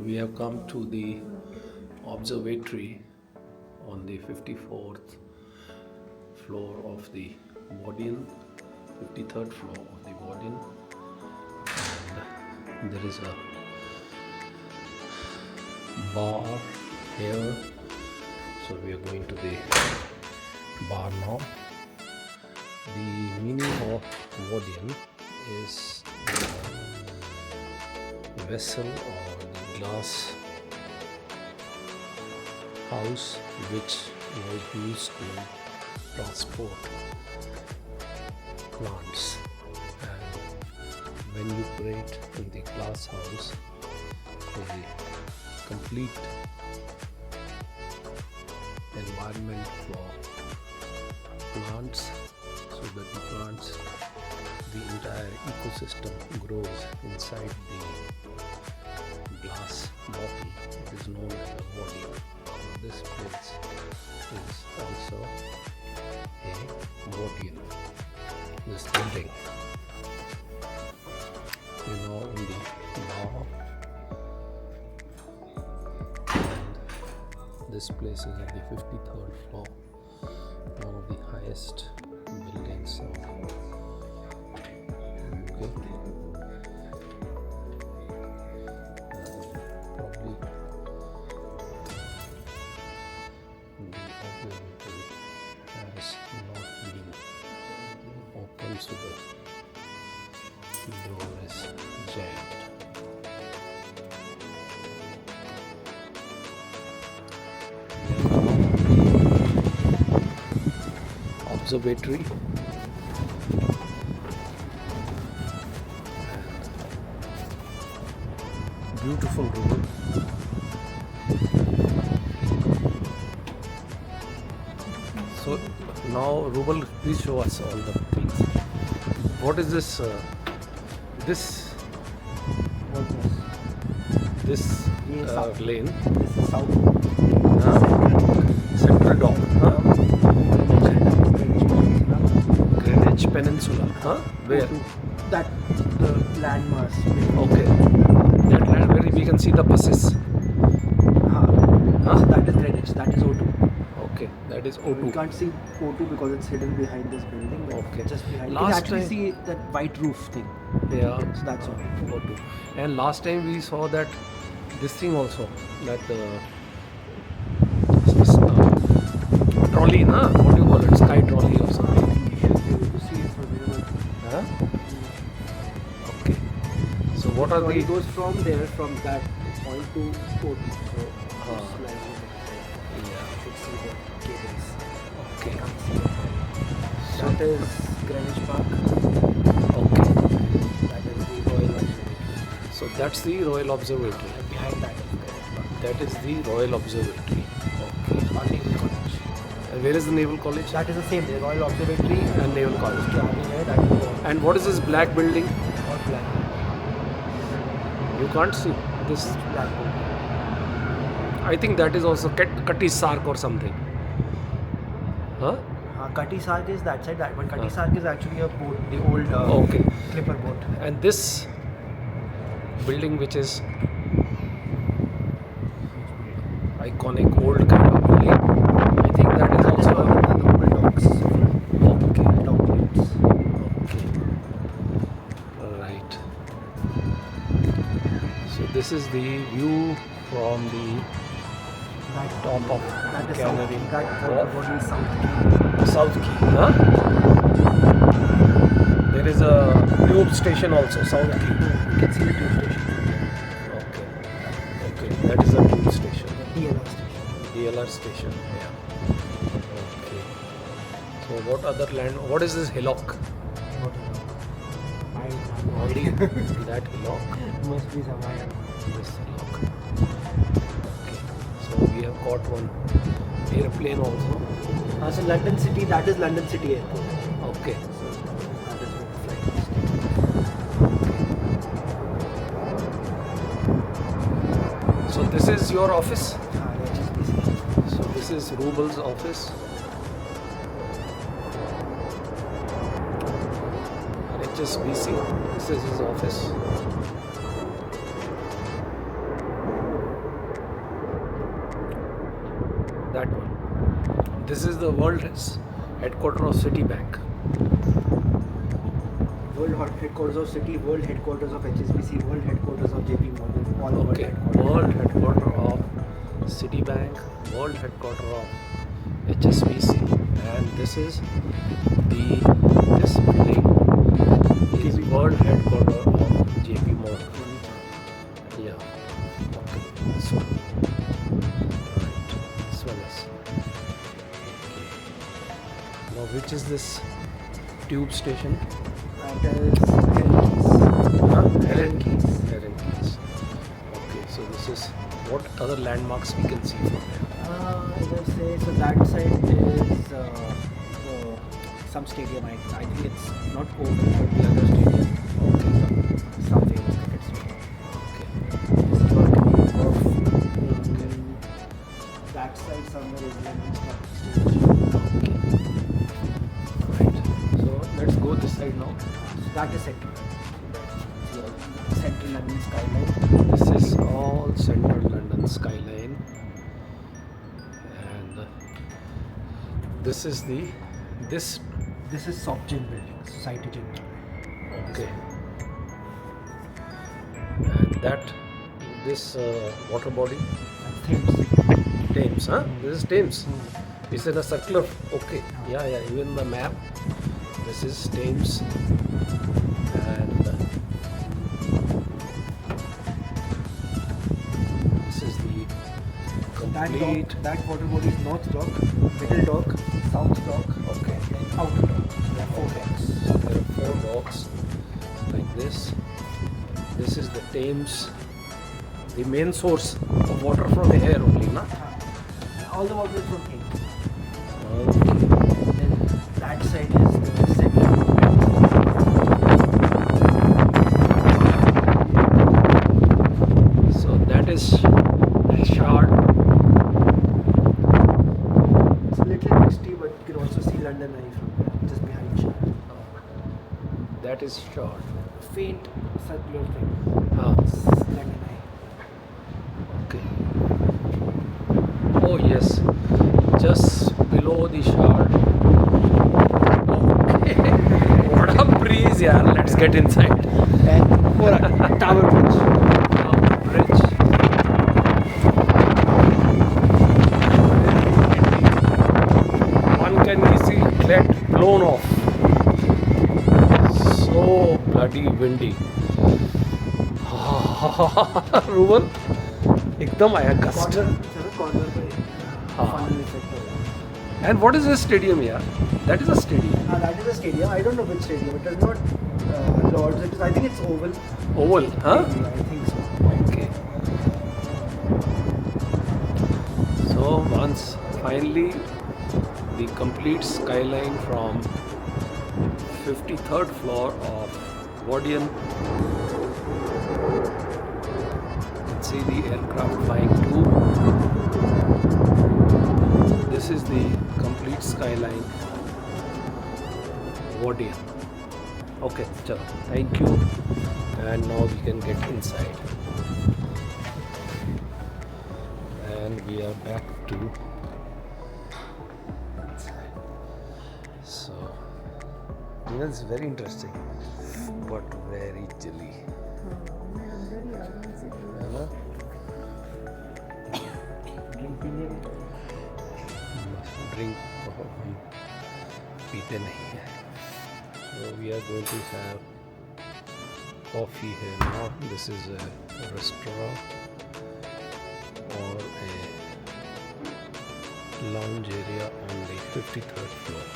we have come to the observatory on the 54th floor of the Wardian, 53rd floor of the Wardian, and there is a bar here, so we are going to the bar now. The meaning of Wardian is the vessel or the glass house which was used to transport plants, and when you create in the glass house a complete environment for plants, so that the plants, the entire ecosystem grows inside the glass bottle. It is known as a Wardian. So this place is also a Wardian. This building, in the bar, and this place is at the 53rd floor, one of the highest buildings of UK. Probably the observatory has not been open, so the door is jammed. Observatory, beautiful road. So now Rubal, please show us all the things. What is this? This lane. This is south. Central Dock. Greenwich Peninsula. Where? That the landmass. Okay. That land where we can see the buses. So that is Greenwich. That is O2. Okay, that is O2. You can't see O2 because it's hidden behind this building. Okay. Just behind. You Last can actually time- see that white roof thing. Yeah. So that's O2. O2. And last time we saw that this thing also, that trolley, na? What do you call it? Sky trolley or something. You should be able to see it from here. Huh? Okay. So what are It the? goes from there, from that point to O2. So Ah. just like Yeah. you should see the cables. Okay. So that is Greenwich Park. Okay. That is the Royal Observatory. So that's the Royal Observatory. And behind that is Greenwich Park. That is the Royal Observatory. Okay. Or Naval College. And where is the Naval College? That is the same. The Royal Observatory And Naval College. उसके आगे है, that is the And what is this black building? और black. You can't see this. Black building. I think that is also Cutty Sark or something. Huh? Cutty Sark is that side. That one. Cutty Sark is actually a boat, the old Okay. clipper boat. And this building, which is iconic old kind of building, I think that is That is also one of the old docks. okay. Dock plates. Okay. Right. So this is the view from the That top of that is Canary. south. That Wharf. what is south. South Key. Huh? There is a tube station also, South Key. You can see the tube station. Okay. Okay. That is a tube station. DLR station. DLR station. Yeah. Okay. So what other land? What is this hillock? What is that? I have no idea. That hillock. Must be some I don't know. This hillock. Okay. So we have got one airplane also. So London City. That is London City Airport. Okay. So that is where the flight is. So this is your office. HSBC. So this is Rubal's office. HSBC. This is his office. that one. This is the world's headquarters of Citibank. World headquarters of City, world headquarters of HSBC, world headquarters of JP Morgan, all world Okay, headquarters. world headquarters of Citibank, world headquarters of HSBC, and this is this building is world headquarters of JP Morgan. Yeah. Okay. This one. Right. This one is. Okay. Now, which is this tube station? That is Helen Keys. Helen Keys. Okay. So this is what other landmarks we can see from here. I will say, so that side is some stadium. I think it's not open, but the other stadium. Okay. Some famous cricket stadium. Okay. This is what Wharf. That side somewhere is London Stock Exchange. Okay. Right. So let's go this side now. So that is central. So central London skyline. This is all central London skyline, and this is this. This is SocGen building, Society General. Okay. And this water body, Thames. Thames, huh? This is Thames. It's in a circular. Okay. Yeah. Even the map. This is Thames, and this is the complete. That water body is North Dock, Middle Dock, South Dock, Okay. and Outer Dock. There are 4 docks. There are 4 docks like this. This is the Thames, the main source of water from here only, na? All the water is from Thames. Okay. Then that side is the second. So that is Shard. It's a little misty, but you can also see London Eye from there, just behind Shard. That is Shard. Faint circular thing. Ah, It's London Eye. okay. Oh yes, just below the Shard. Okay. What a breeze, yeah. Let's get inside. And Tower Bridge. Bridge. One can easily get blown off. So bloody windy. Ruben, एकदम आया gust. Corner by हाँ. funnel effect होगा. And what is this stadium here? That is a stadium. That is a stadium. I don't know which stadium. It is not Lords. It is, I think it's Oval. Oval, huh? Maybe, I think so. Okay. So once finally the complete skyline from 53rd floor of Wardian. You can see the aircraft flying too. This is the complete skyline. Wardian. Okay, chalo. Thank you. And now we can get inside. And we are back to inside. So, it's very interesting, but very chilly. है ना? Drink हम पीते नहीं हैं. So we are going to have coffee here now. This is a restaurant or a lounge area on the 53rd floor.